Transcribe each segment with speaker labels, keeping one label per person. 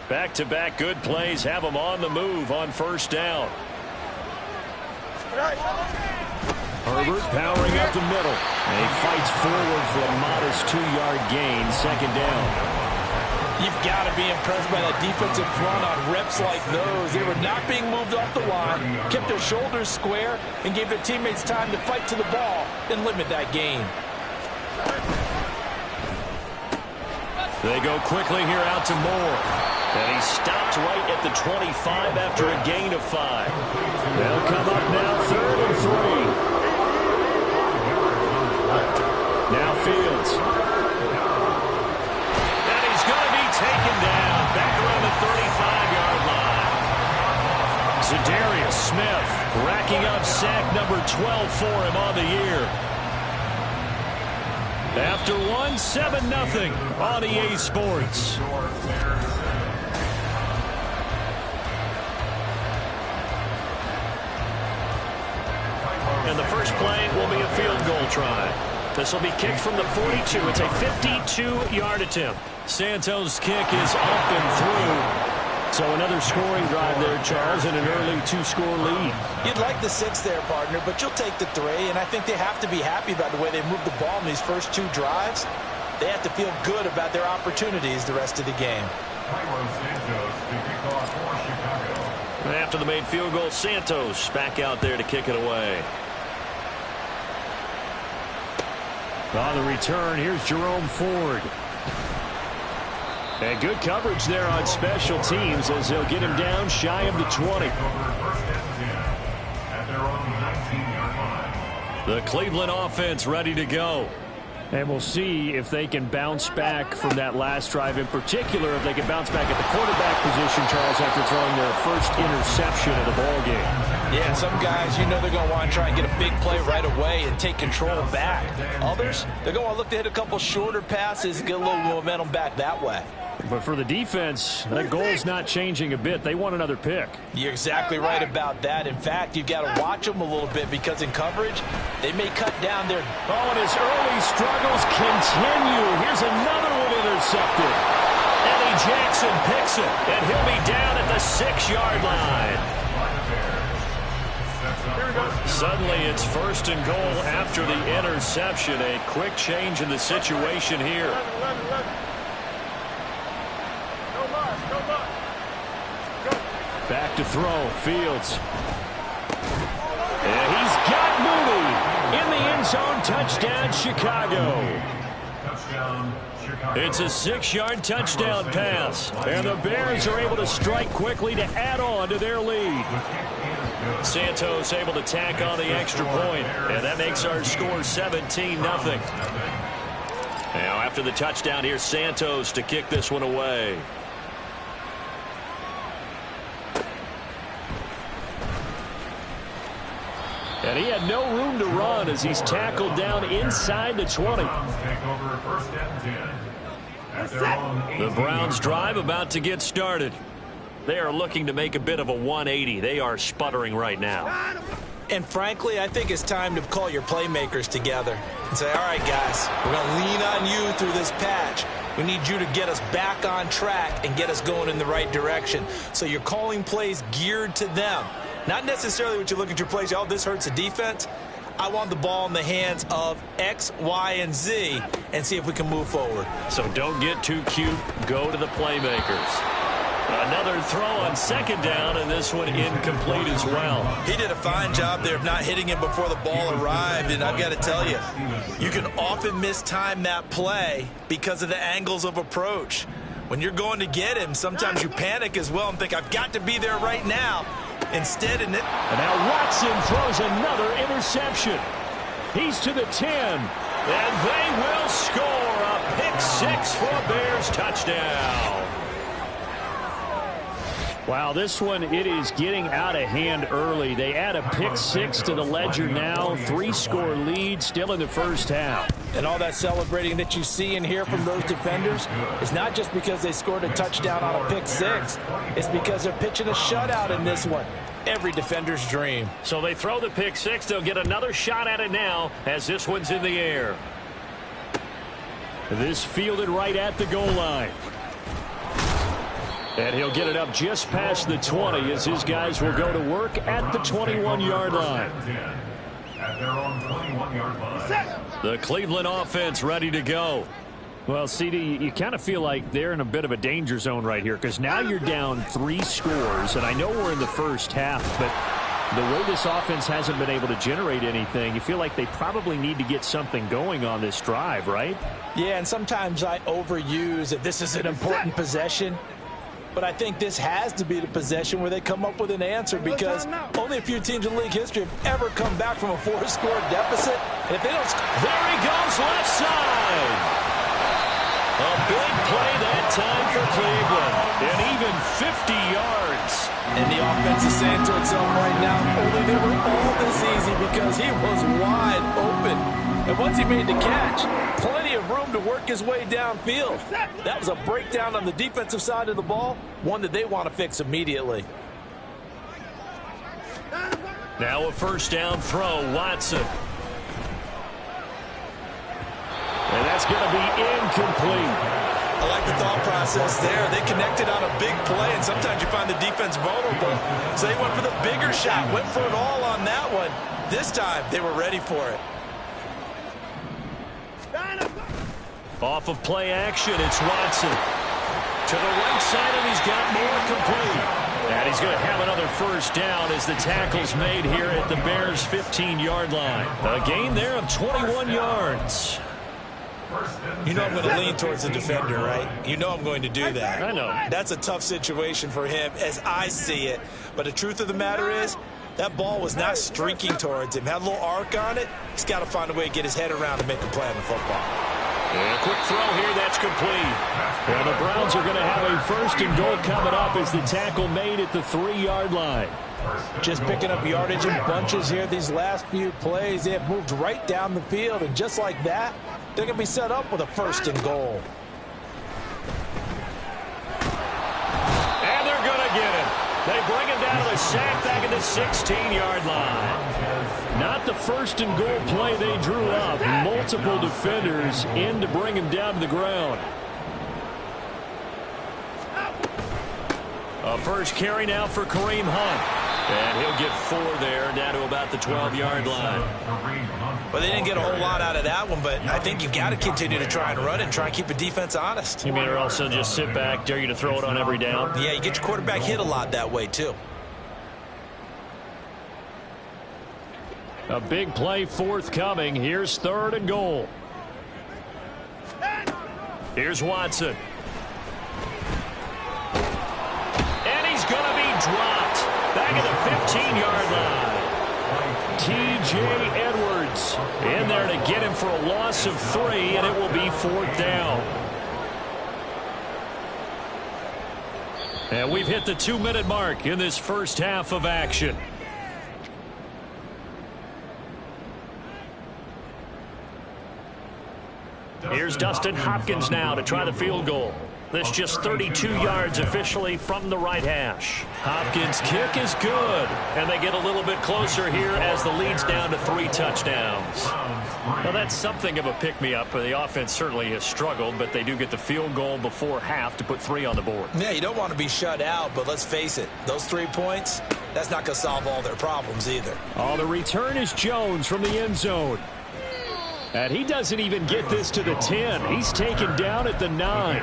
Speaker 1: Back-to-back good plays have them on the move on first down. Herbert powering up the middle. And he fights forward for a modest 2-yard gain, second down.
Speaker 2: You've got to be impressed by that defensive front on reps like those. They were not being moved off the line, kept their shoulders square, and gave their teammates time to fight to the ball and limit that gain.
Speaker 1: They go quickly here out to Moore. And he stopped right at the 25 after a gain of 5. They'll come up now 3rd and 3. Now Fields. And he's going to be taken down back around the 35-yard line. Za'Darius Smith racking up sack number 12 for him on the year. After one, 7-0 on EA Sports. And the first play will be a field goal try. This will be kicked from the 42. It's a 52-yard attempt. Santos' kick is up and through. So another scoring drive there, Charles, and an early 2-score lead.
Speaker 2: You'd like the 6 there, partner, but you'll take the 3, and I think they have to be happy about the way they moved the ball in these first 2 drives. They have to feel good about their opportunities the rest of the game.
Speaker 1: After the made field goal, Santos back out there to kick it away. On the return, here's Jerome Ford. And good coverage there on special teams as they'll get him down shy of the 20. The Cleveland offense ready to go. And we'll see if they can bounce back from that last drive, in particular if they can bounce back at the quarterback position, Charles, after throwing their first interception of the ballgame.
Speaker 2: Yeah, some guys, you know they're going to want to try and get a big play right away and take control back. Others, they're going to look to hit a couple shorter passes and get a little momentum back that way.
Speaker 1: But for the defense, that goal's not changing a bit. They want another pick.
Speaker 2: You're exactly right about that. In fact, you've got to watch them a little bit because in coverage, they may cut down their...
Speaker 1: Oh, and his early struggles continue. Here's another one intercepted. Eddie Jackson picks it, and he'll be down at the 6-yard line. Suddenly, it's 1st and goal after the interception. A quick change in the situation here. Back to throw, Fields. And he's got Mooney in the end zone. Touchdown, Chicago. It's a 6-yard touchdown pass. And the Bears are able to strike quickly to add on to their lead. Santos able to tack on the extra point. And that makes our score 17-0. Now after the touchdown, here's Santos to kick this one away. And he had no room to run as he's tackled down inside the 20. The Browns drive about to get started. They are looking to make a bit of a 180. They are sputtering right now.
Speaker 2: And frankly, I think it's time to call your playmakers together and say, all right, guys, we're going to lean on you through this patch. We need you to get us back on track and get us going in the right direction. So you're calling plays geared to them. Not necessarily what you look at your plays, oh, this hurts the defense. I want the ball in the hands of X, Y, and Z and see if we can move forward.
Speaker 1: So don't get too cute. Go to the playmakers. Another throw on 2nd down, and this one incomplete as well.
Speaker 2: He did a fine job there of not hitting him before the ball arrived, and I've got to tell you, you can often mistime that play because of the angles of approach. When you're going to get him, sometimes you panic as well and think, I've got to be there right now. Instead, and
Speaker 1: now Watson throws another interception. He's to the 10, and they will score a pick-6 for a Bears touchdown. Wow, this one, it is getting out of hand early. They add a pick-6 to the ledger now. 3-score lead still in the first half.
Speaker 2: And all that celebrating that you see and hear from those defenders is not just because they scored a touchdown on a pick-6. It's because they're pitching a shutout in this one. Every defender's dream.
Speaker 1: So they throw the pick-6. They'll get another shot at it now as this one's in the air. This fielded right at the goal line. And he'll get it up just past the 20 as his guys will go to work at the 21-yard line. The Cleveland offense ready to go. Well, CD, you kind of feel like they're in a bit of a danger zone right here because now you're down 3 scores, and I know we're in the first half, but the way this offense hasn't been able to generate anything, you feel like they probably need to get something going on this drive, right?
Speaker 2: Yeah, and sometimes I overuse that this is an important possession. But I think this has to be the possession where they come up with an answer because only a few teams in league history have ever come back from a 4-score deficit. And if they don't score,
Speaker 1: there he goes left side. A big play that time for Cleveland. And even 50 yards.
Speaker 2: And the offense is saying to itself right now, only they were all this easy because he was wide open. And once he made the catch, plenty of room to work his way downfield. That was a breakdown on the defensive side of the ball, one that they want to fix immediately.
Speaker 1: Now a first down throw, Watson. And that's going to be incomplete.
Speaker 2: I like the thought process there. They connected on a big play, and sometimes you find the defense vulnerable. So they went for the bigger shot, went for it all on that one. This time, they were ready for it.
Speaker 1: Off of play action, it's Watson. To the right side, and he's got more complete. And he's going to have another first down as the tackle's made here at the Bears' 15-yard line. A gain there of 21 yards.
Speaker 2: You know I'm going to lean towards the defender, right? You know I'm going to do that.
Speaker 1: I know.
Speaker 2: That's a tough situation for him as I see it. But the truth of the matter is, that ball was not streaking towards him. Had a little arc on it. He's got to find a way to get his head around and make a play on the football.
Speaker 1: And a quick throw here, that's complete. And the Browns are going to have a first and goal coming up as the tackle made at the 3-yard line.
Speaker 2: Just picking up yardage in bunches here these last few plays. They have moved right down the field, and just like that, they're going to be set up with a first and goal.
Speaker 1: And they're going to get it. They bring him down to the sack back at the 16-yard line. Not the first and goal play they drew up. Multiple defenders in to bring him down to the ground. A first carry now for Kareem Hunt. And he'll get 4 there, down to about the 12-yard line.
Speaker 2: Well, they didn't get a whole lot out of that one, but I think you've got to continue to try and run and try and keep the defense honest.
Speaker 1: You mean or also just sit back, dare you to throw it on every down?
Speaker 2: Yeah, you get your quarterback hit a lot that way, too.
Speaker 1: A big play forthcoming. Here's 3rd and goal. Here's Watson. And he's going to be dropped back at the 15-yard line. T.J. Edwards in there to get him for a loss of 3, and it will be 4th down. And we've hit the 2-minute mark in this first half of action. Here's Dustin Hopkins now to try the field goal. This just 32 yards officially from the right hash. Hopkins' kick is good, and they get a little bit closer here as the lead's down to 3 touchdowns. Well, that's something of a pick-me-up. The offense certainly has struggled, but they do get the field goal before half to put 3 on the board.
Speaker 2: Yeah, you don't want to be shut out, but let's face it, those 3 points, that's not going to solve all their problems either.
Speaker 1: Oh, the return is Jones from the end zone. And he doesn't even get this to the 10. He's taken down at the 9.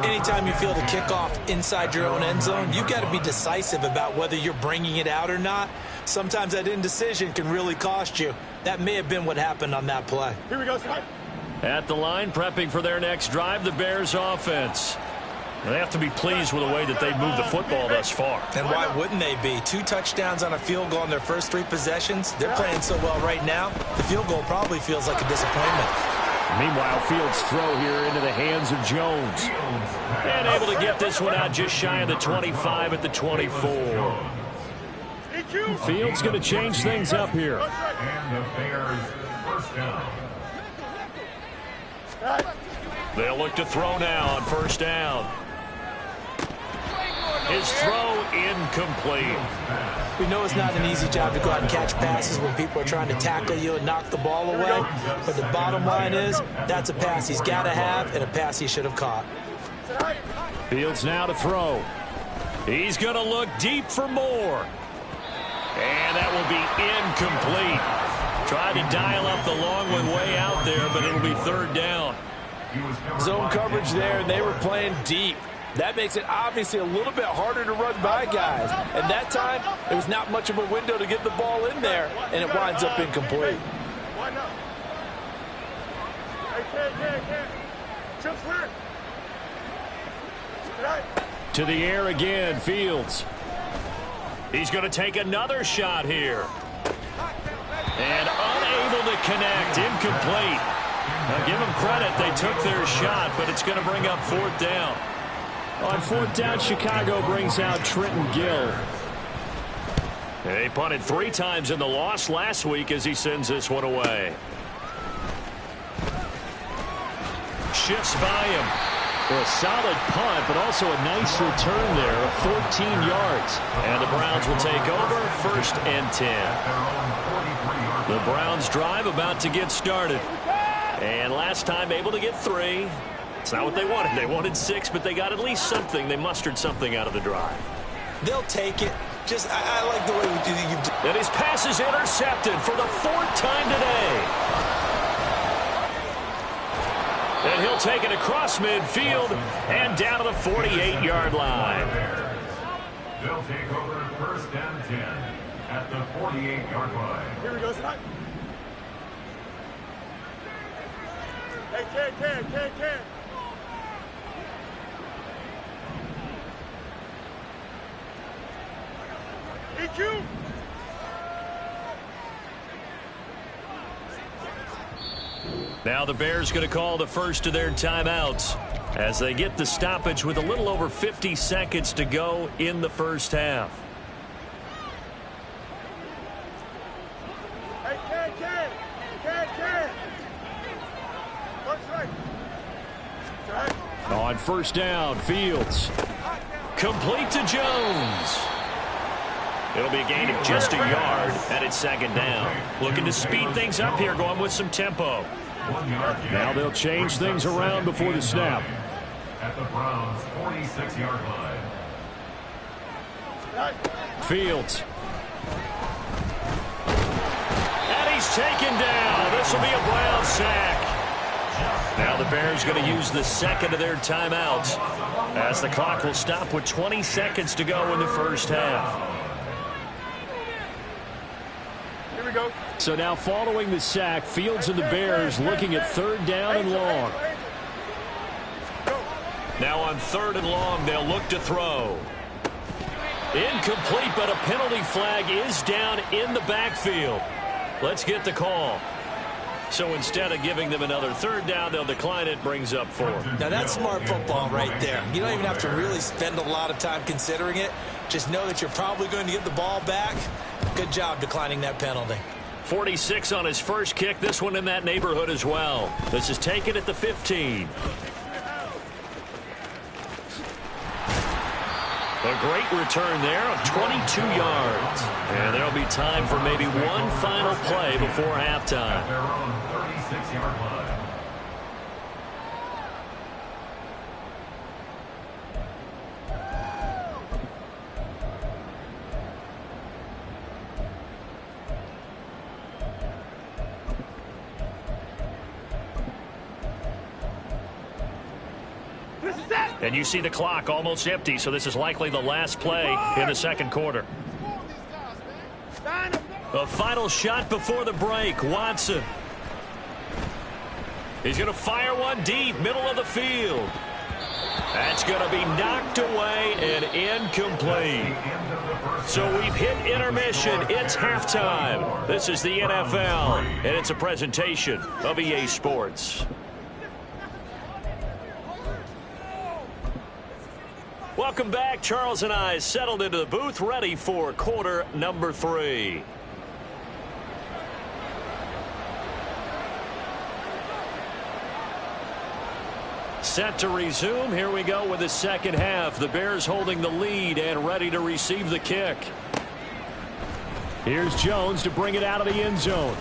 Speaker 2: Anytime you feel the kickoff inside your own end zone, you've got to be decisive about whether you're bringing it out or not. Sometimes that indecision can really cost you. That may have been what happened on that play.
Speaker 3: Here we go, Scott.
Speaker 1: At the line, prepping for their next drive, the Bears offense. They have to be pleased with the way that they've moved the football thus far.
Speaker 2: And why wouldn't they be? 2 touchdowns on a field goal in their first 3 possessions. They're playing so well right now, the field goal probably feels like a disappointment.
Speaker 1: Meanwhile, Fields' throw here into the hands of Jones. And able to get this one out just shy of the 25 at the 24. Fields going to change things up here.
Speaker 3: And the Bears first down.
Speaker 1: They'll look to throw now on first down. His throw incomplete.
Speaker 2: We know it's not an easy job to go out and catch passes when people are trying to tackle you and knock the ball away. But the bottom line is, that's a pass he's got to have and a pass he should have caught.
Speaker 1: Fields now to throw. He's going to look deep for more. And that will be incomplete. Tried to dial up the long one way out there, but it'll be third down.
Speaker 2: Zone coverage there, and they were playing deep. That makes it obviously a little bit harder to run by guys. And that time, there was not much of a window to get the ball in there, and it winds up incomplete.
Speaker 1: To the air again, Fields. He's going to take another shot here. And unable to connect, incomplete. Now give them credit, they took their shot, but it's going to bring up fourth down. On fourth down, Chicago brings out Trenton Gill. He punted 3 times in the loss last week as he sends this one away. Shifts by him. For a solid punt, but also a nice return there of 14 yards. And the Browns will take over, 1st and 10. The Browns drive about to get started. And last time able to get 3. It's not what they wanted. They wanted 6, but they got at least something. They mustered something out of the drive.
Speaker 2: They'll take it. Just, I like the way you've done.
Speaker 1: And his pass is intercepted for the 4th time today. And he'll take it across midfield and down to the 48-yard line.
Speaker 3: They'll take over 1st and 10 at the 48-yard line.
Speaker 4: Here we go, Scott. Hey, Ken. EQ.
Speaker 1: Now the Bears going to call the first of their timeouts as they get the stoppage with a little over 50 seconds to go in the first half.
Speaker 4: Hey, Ken.
Speaker 1: On first down, Fields. Complete to Jones. It'll be a gain of just a yard, and it's 2nd down. Looking to speed things up here, going with some tempo. Now they'll change things around before the snap.
Speaker 3: At the Browns' 46-yard line.
Speaker 1: Fields. And he's taken down. This will be a Brown sack. Now the Bears going to use the 2nd of their timeouts as the clock will stop with 20 seconds to go in the first half.
Speaker 4: Here we go.
Speaker 1: So now following the sack, Fields and the Bears looking at 3rd down and long. Now on 3rd and long, they'll look to throw. Incomplete, but a penalty flag is down in the backfield. Let's get the call. So instead of giving them another 3rd down, they'll decline it, brings up 4.
Speaker 2: Now that's smart football right there. You don't even have to really spend a lot of time considering it. Just know that you're probably going to get the ball back. Good job declining that penalty.
Speaker 1: 46 on his first kick, this one in that neighborhood as well. This is taken at the 15. A great return there of 22 yards. And there'll be time for maybe one final play before halftime.
Speaker 3: At their own 36-yard line.
Speaker 1: And you see the clock almost empty, so this is likely the last play in the 2nd quarter. A final shot before the break. Watson. He's going to fire one deep, middle of the field. That's going to be knocked away and incomplete. So we've hit intermission. It's halftime. This is the NFL, and it's a presentation of EA Sports. Welcome back. Charles and I settled into the booth, ready for quarter number 3. Set to resume. Here we go with the second half. The Bears holding the lead and ready to receive the kick. Here's Jones to bring it out of the end zone.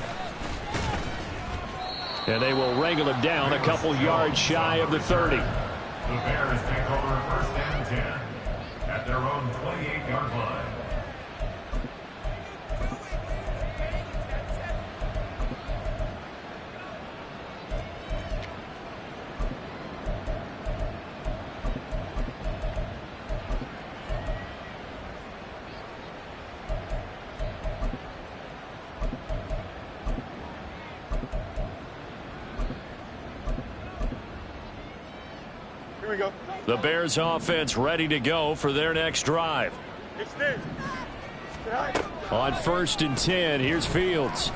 Speaker 1: And they will wrangle him down a couple yards shy of the 30.
Speaker 3: The Bears take over first and 10 at their own 28-yard line.
Speaker 4: Here we go.
Speaker 1: The Bears offense ready to go for their next drive.
Speaker 4: Extend.
Speaker 1: On first and 10, here's Fields.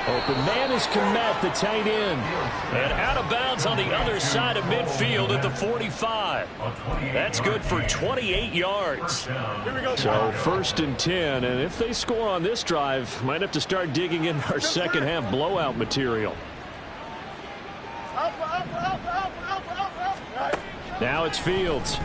Speaker 1: Open man is Kmet, the tight end. And out of bounds on the other side of midfield at the 45. That's good for 28 yards. So first and 10, and if they score on this drive, might have to start digging in our second half blowout material. Now it's Fields.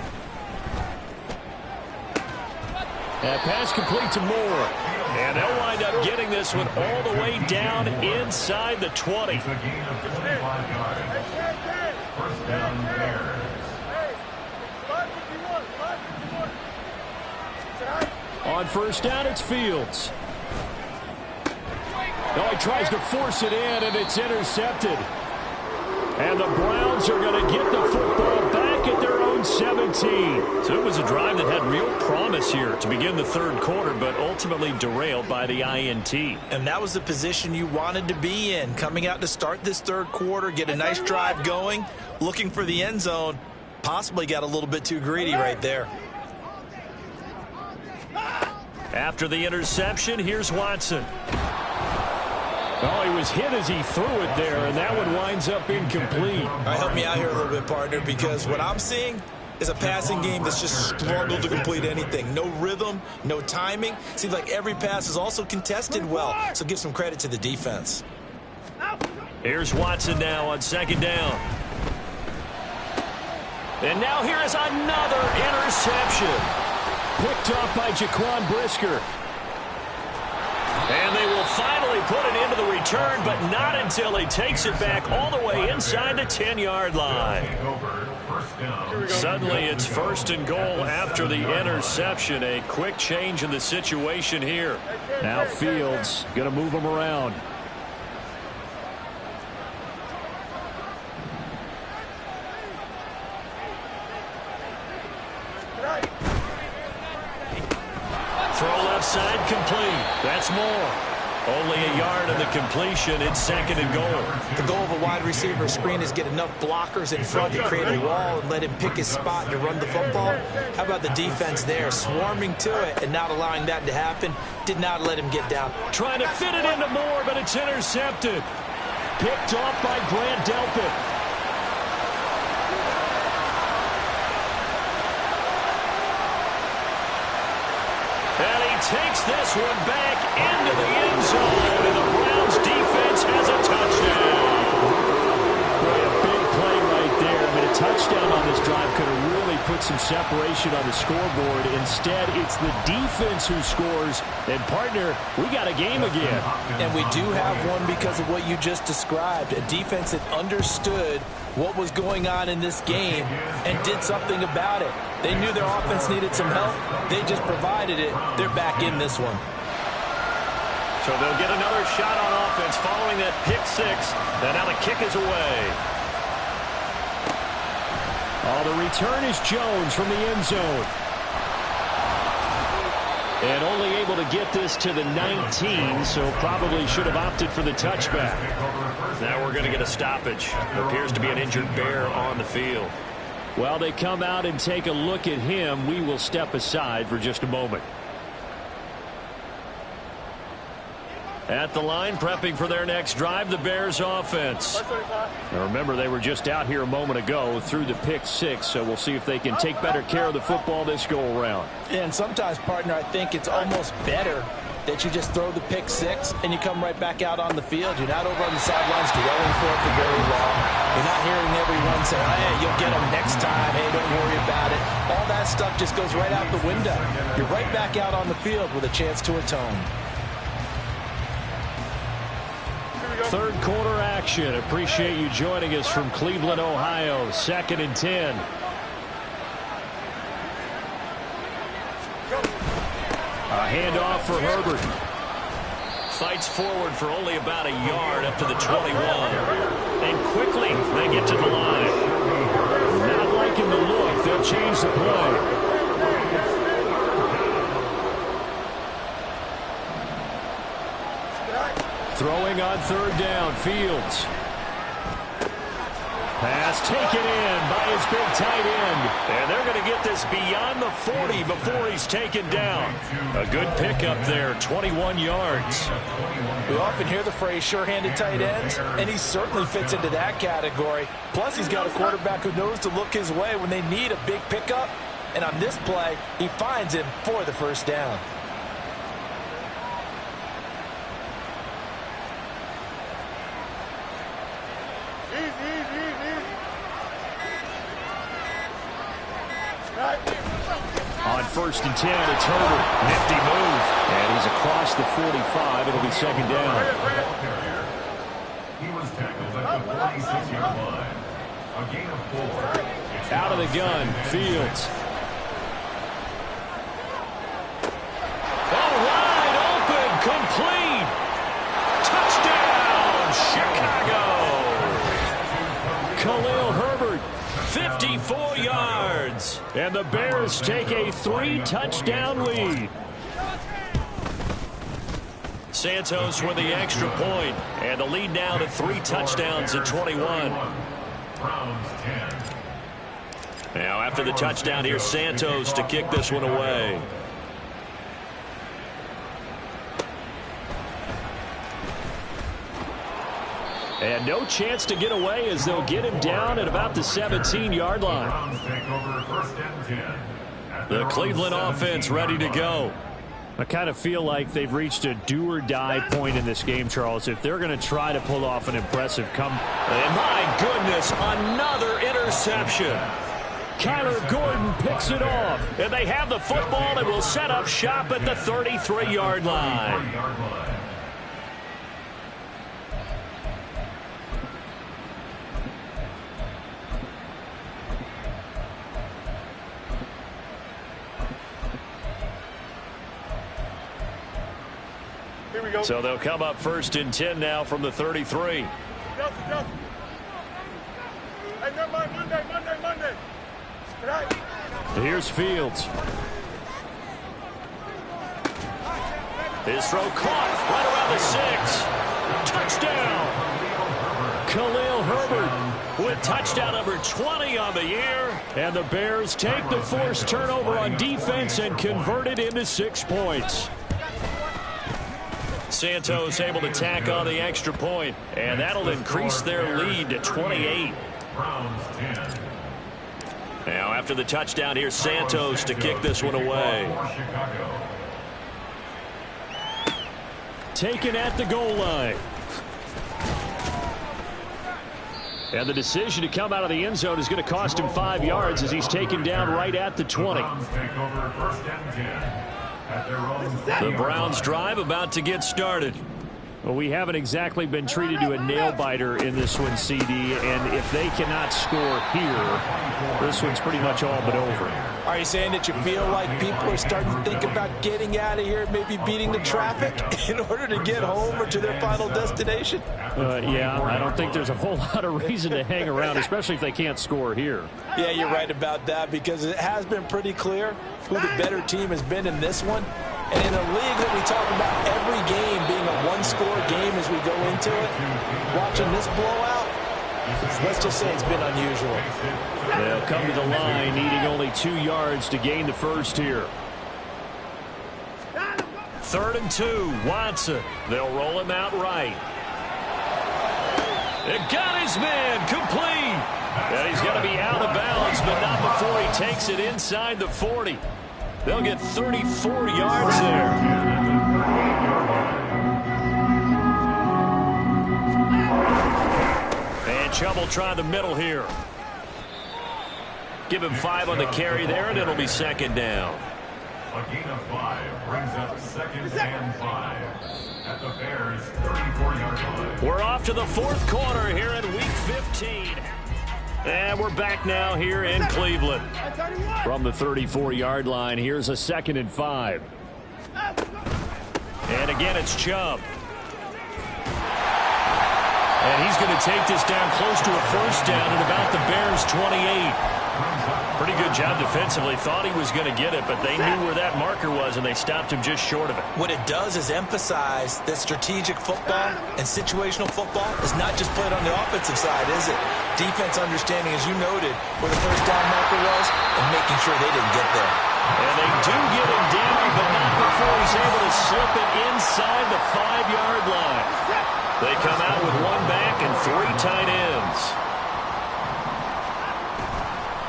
Speaker 1: That pass complete to Moore. And they'll wind up getting this one all the way down inside the 20.
Speaker 3: It's a gain of 25 yards. First down, Bears.
Speaker 1: On first down, it's Fields. Oh, he tries to force it in, and it's intercepted. And the Browns are going to get the football back at their own 17. So it was a drive that had real promise here to begin the third quarter, but ultimately derailed by the INT.
Speaker 2: And that was the position you wanted to be in. Coming out to start this third quarter, get a nice drive going, looking for the end zone. Possibly got a little bit too greedy right there.
Speaker 1: After the interception, here's Watson. Oh, he was hit as he threw it there, and that one winds up incomplete.
Speaker 2: All right, help me out here a little bit, partner, because what I'm seeing is a passing game that's just struggled to complete anything. No rhythm, no timing. Seems like every pass is also contested well, so give some credit to the defense.
Speaker 1: Here's Watson now on second down. And now here is another interception. Picked off by Jaquan Brisker. And they will finally put it into the return, but not until he takes it back all the way inside the 10-yard line. Suddenly it's first and goal after the interception. A quick change in the situation here. Now Fields going to move him around. Throw left side complete. That's Moore. Only a yard of the completion. It's second and goal.
Speaker 2: The goal of a wide receiver screen is get enough blockers in front to create a wall and let him pick his spot to run the football. How about the defense there, swarming to it and not allowing that to happen? Did not let him get down.
Speaker 1: Trying to fit it into Moore, but it's intercepted. Picked off by Grant Delpit. And he takes this one back into the end zone, and the Browns defense has a touchdown. Boy, a big play right there. I mean, a touchdown on this drive could have really put some separation on the scoreboard. Instead, it's the defense who scores. And, partner, we got a game again.
Speaker 2: And we do have one because of what you just described. A defense that understood what was going on in this game and did something about it. They knew their offense needed some help. They just provided it. They're back in this one.
Speaker 1: So they'll get another shot on offense following that pick six. And now the kick is away. Oh, the return is Jones from the end zone. And only able to get this to the 19, so probably should have opted for the touchback. Now we're going to get a stoppage. Appears to be an injured Bear on the field. While they come out and take a look at him, we will step aside for just a moment. At the line, prepping for their next drive, the Bears offense. Now remember, they were just out here a moment ago through the pick six, so we'll see if they can take better care of the football this go-around.
Speaker 2: And sometimes, partner, I think it's almost better that you just throw the pick six and you come right back out on the field. You're not over on the sidelines dwelling for it for very long. You're not hearing everyone say, hey, you'll get them next time. Hey, don't worry about it. All that stuff just goes right out the window. You're right back out on the field with a chance to atone.
Speaker 1: Third quarter action. action. Appreciate you joining us from Cleveland, Ohio. 2nd and 10. A handoff for Herbert. Fights forward for only about a yard up to the 21. And quickly they get to the line. Not liking the look. They'll change the play. Throwing on 3rd down, Fields. Pass taken in by his big tight end. And they're going to get this beyond the 40 before he's taken down. A good pickup there, 21 yards.
Speaker 2: We often hear the phrase sure-handed tight ends, and he certainly fits into that category. Plus, he's got a quarterback who knows to look his way when they need a big pickup. And on this play, he finds him for the 1st down.
Speaker 1: On 1st and 10, it's Herbert. Nifty move. And he's across the 45. It'll be 2nd down.
Speaker 3: He was tackled at the 46-yard line. A gain of 4.
Speaker 1: Out of the gun, Fields. Oh, wide open, complete. Touchdown, Chicago. Khalil Herbert, 54 yards. And the Bears take a 3-touchdown lead. Santos with the extra point. And the lead now to 3 touchdowns at 21.
Speaker 3: Browns 10.
Speaker 1: Now after the touchdown, here's Santos to kick this one away. And no chance to get away as they'll get him down at about the 17-yard line.
Speaker 3: Browns take over 1st and 10.
Speaker 1: The Cleveland offense ready to go. I kind of feel like they've reached a do-or-die point in this game, Charles, if they're going to try to pull off an impressive comeback. And my goodness, another interception. Kyler Gordon picks it off. And they have the football and will set up shop at the 33-yard line.
Speaker 4: Here we go.
Speaker 1: So they'll come up 1st and 10 now from the 33.
Speaker 4: Hey, never mind. Monday. Right.
Speaker 1: Here's Fields. His throw caught right around the 6. Touchdown. Khalil Herbert with touchdown number 20 on the year. And the Bears take the forced turnover on defense and convert it into 6 points. Santos able to tack on the extra point, and that'll increase their lead to 28.
Speaker 3: Browns 10.
Speaker 1: Now after the touchdown, here's Santos to kick this one away.
Speaker 3: Chicago.
Speaker 1: Taken at the goal line. And the decision to come out of the end zone is going to cost him 5 yards as he's taken down right at the 20.
Speaker 3: Browns take over 1st and 10 at their own.
Speaker 1: The Browns drive about to get started. Well, we haven't exactly been treated to a nail-biter in this one, CD, and if they cannot score here, this one's pretty much all but over.
Speaker 2: Are you saying that you feel like people are starting to think about getting out of here, maybe beating the traffic in order to get home or to their final destination?
Speaker 1: Yeah, I don't think there's a whole lot of reason to hang around, especially if they can't score here.
Speaker 2: Yeah, you're right about that, because it has been pretty clear who the better team has been in this one. And in a league that we talk about every game being a one-score game as we go into it, watching this blowout, let's just say it's been unusual.
Speaker 1: They'll come to the line, needing only 2 yards to gain the first here. 3rd and 2, Watson. They'll roll him out right. It got his man complete. And he's going to be out of bounds, but not before he takes it inside the 40. They'll get 34 yards there. And Chubb will try the middle here. Give him 5 on the carry there, and it'll be 2nd down.
Speaker 3: A gain of 5 brings up 2nd and 5 at the Bears' 34-yard line.
Speaker 1: We're off to the fourth quarter here in Week 15. And we're back now here in Cleveland. From the 34-yard line, here's a 2nd and 5. And again, it's Chubb. And he's going to take this down close to a first down at about the Bears' 28. Pretty good job defensively. Thought he was going to get it, but they knew where that marker was, and they stopped him just short of it.
Speaker 2: What it does is emphasize that strategic football and situational football is not just played on the offensive side, is it? Defense understanding, as you noted, where the first down marker was and making sure they didn't get there.
Speaker 1: And they do get him down, but not before he's able to slip it inside the 5-yard line. They come out with one back and 3 tight ends.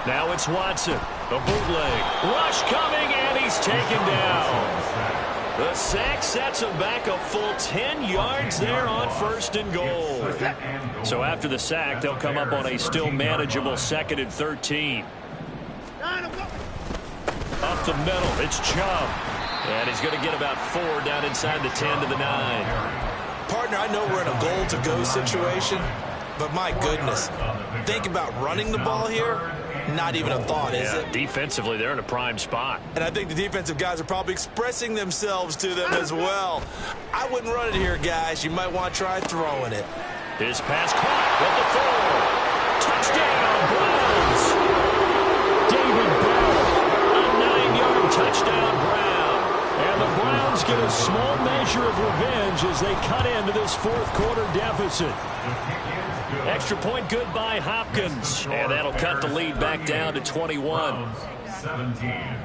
Speaker 1: Now it's Watson. A bootleg. Rush coming, and he's taken down. The sack sets him back a full 10 yards there on 1st and goal. So after the sack, they'll come up on a still manageable 2nd and 13. Up the middle, it's Chubb. And he's going to get about 4 down inside the 10 to the 9.
Speaker 2: Partner, I know we're in a goal-to-go situation, but my goodness, think about running the ball here. Not even a thought, is it?
Speaker 1: Defensively, they're in a prime spot.
Speaker 2: And I think the defensive guys are probably expressing themselves to them as well. I wouldn't run it here, guys. You might want to try throwing it.
Speaker 1: His pass caught at the 4. Touchdown, Browns. David Bell, a 9-yard touchdown, Brown. And the Browns get a small measure of revenge as they cut into this 4th quarter deficit. Extra point good by Hopkins. And that'll cut the lead back down to 21.
Speaker 3: 17.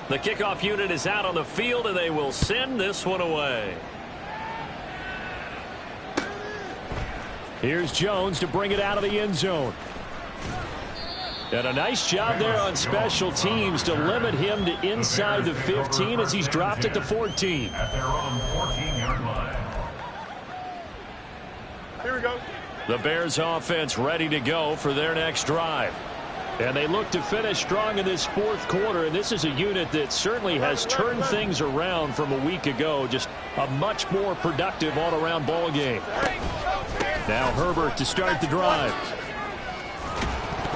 Speaker 1: The kickoff unit is out on the field, and they will send this one away. Here's Jones to bring it out of the end zone. And a nice job there on special teams to limit him to inside the 15 as he's dropped at the 14.
Speaker 3: At their own 14-yard line.
Speaker 4: Here we go.
Speaker 1: The Bears offense ready to go for their next drive. And they look to finish strong in this 4th quarter, and this is a unit that certainly has turned things around from a week ago. Just a much more productive all-around ball game. Now Herbert to start the drive.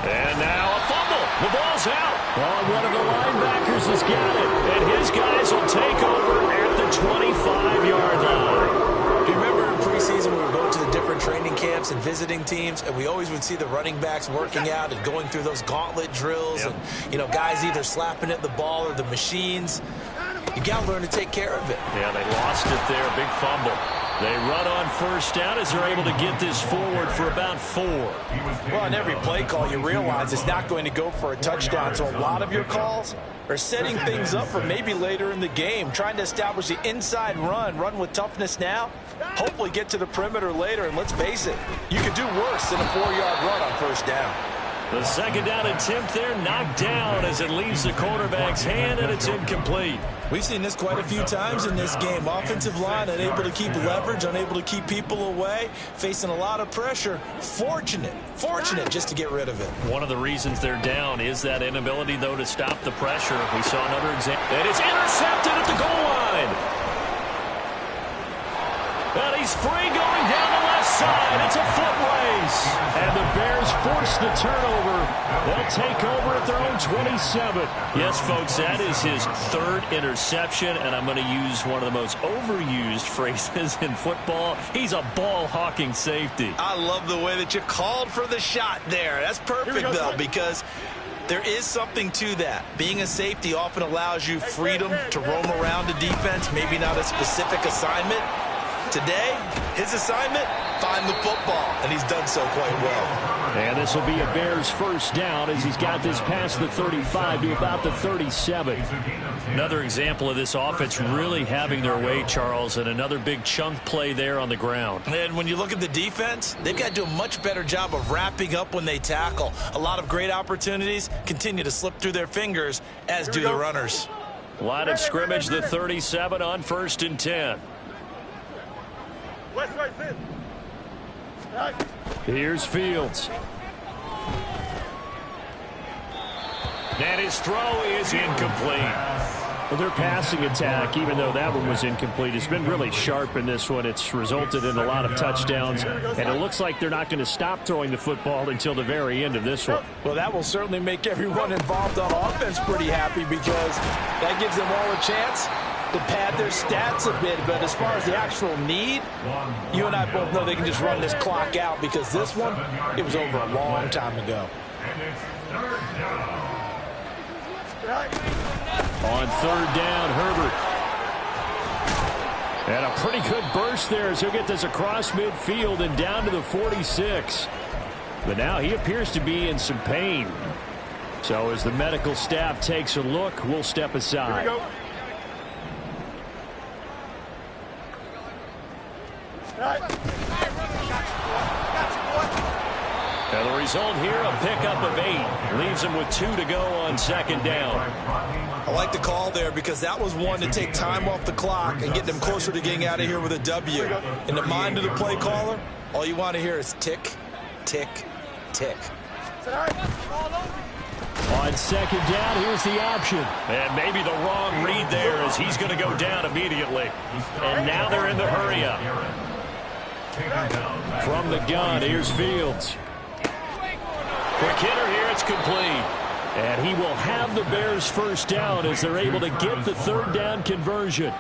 Speaker 1: And now a fumble. The ball's out. Oh, one of the linebackers has got it. And his guys will take over at the 25-yard line.
Speaker 2: Do you remember in preseason we were going to the different training camps and visiting teams, and we always would see the running backs working out and going through those gauntlet drills, and, you know, guys either slapping at the ball or the machines. You got to learn to take care of it.
Speaker 1: Yeah, they lost it there. Big fumble. They run on first down as they're able to get this forward for about 4.
Speaker 2: Well, on every play call, you realize it's not going to go for a touchdown. So a lot of your calls are setting things up for maybe later in the game, trying to establish the inside run with toughness now, hopefully get to the perimeter later. And let's face it, you could do worse than a 4-yard run on first down.
Speaker 1: The 2nd down attempt there knocked down as it leaves the quarterback's hand, and it's incomplete.
Speaker 2: We've seen this quite a few times in this game. Offensive line unable to keep leverage, unable to keep people away, facing a lot of pressure. Fortunate just to get rid of it.
Speaker 1: One of the reasons they're down is that inability, though, to stop the pressure. We saw another example. And it's intercepted at the goal line. And he's free going down the left side. It's a foot race. And the Bears force the turnover. They'll take over at their own 27. Yes, folks, that is his 3rd interception, and I'm going to use one of the most overused phrases in football. He's a ball-hawking safety.
Speaker 2: I love the way that you called for the shot there. That's perfect, though, because there is something to that. Being a safety often allows you freedom to roam around a defense, maybe not a specific assignment. Today, his assignment, find the football, and he's done so quite well.
Speaker 1: And this will be a Bears first down as he's got this past the 35 to about the 37. Another example of this offense really having their way, Charles, and another big chunk play there on the ground.
Speaker 2: And when you look at the defense, they've got to do a much better job of wrapping up when they tackle. A lot of great opportunities continue to slip through their fingers, as do the runners.
Speaker 1: Line of scrimmage, the 37 on 1st and 10.
Speaker 4: West right fit. Right.
Speaker 1: Here's Fields. And his throw is incomplete.
Speaker 5: Well, their passing attack, even though that one was incomplete, has been really sharp in this one. It's resulted in a lot of touchdowns, and it looks like they're not going to stop throwing the football until the very end of this one.
Speaker 2: Well, that will certainly make everyone involved on offense pretty happy because that gives them all a chance to pad their stats a bit. But as far as the actual need, you and I both know they can just run this clock out because this one, it was over a long time ago.
Speaker 3: And it's third down.
Speaker 5: On third down, Herbert. And a pretty good burst there as he'll get this across midfield and down to the 46. But now he appears to be in some pain. So as the medical staff takes a look, we'll step aside.
Speaker 4: Here we go.
Speaker 1: And the result here, a pickup of 8. Leaves him with 2 to go on second down.
Speaker 2: I like the call there because that was one to take time off the clock and get them closer to getting out of here with a W. In the mind of the play caller, all you want to hear is tick, tick, tick.
Speaker 5: On second down, here's the option.
Speaker 1: And maybe the wrong read there as he's going to go down immediately. And now they're in the hurry up.
Speaker 5: From the gun, here's Fields.
Speaker 1: Quick hitter here, it's complete.
Speaker 5: And he will have the Bears first down as they're able to get the third down conversion.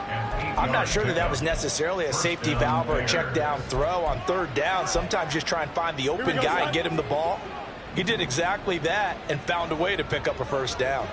Speaker 2: I'm not sure that was necessarily a safety valve or a check down throw on third down. Sometimes just try and find the open guy and get him the ball. He did exactly that and found a way to pick up a first down.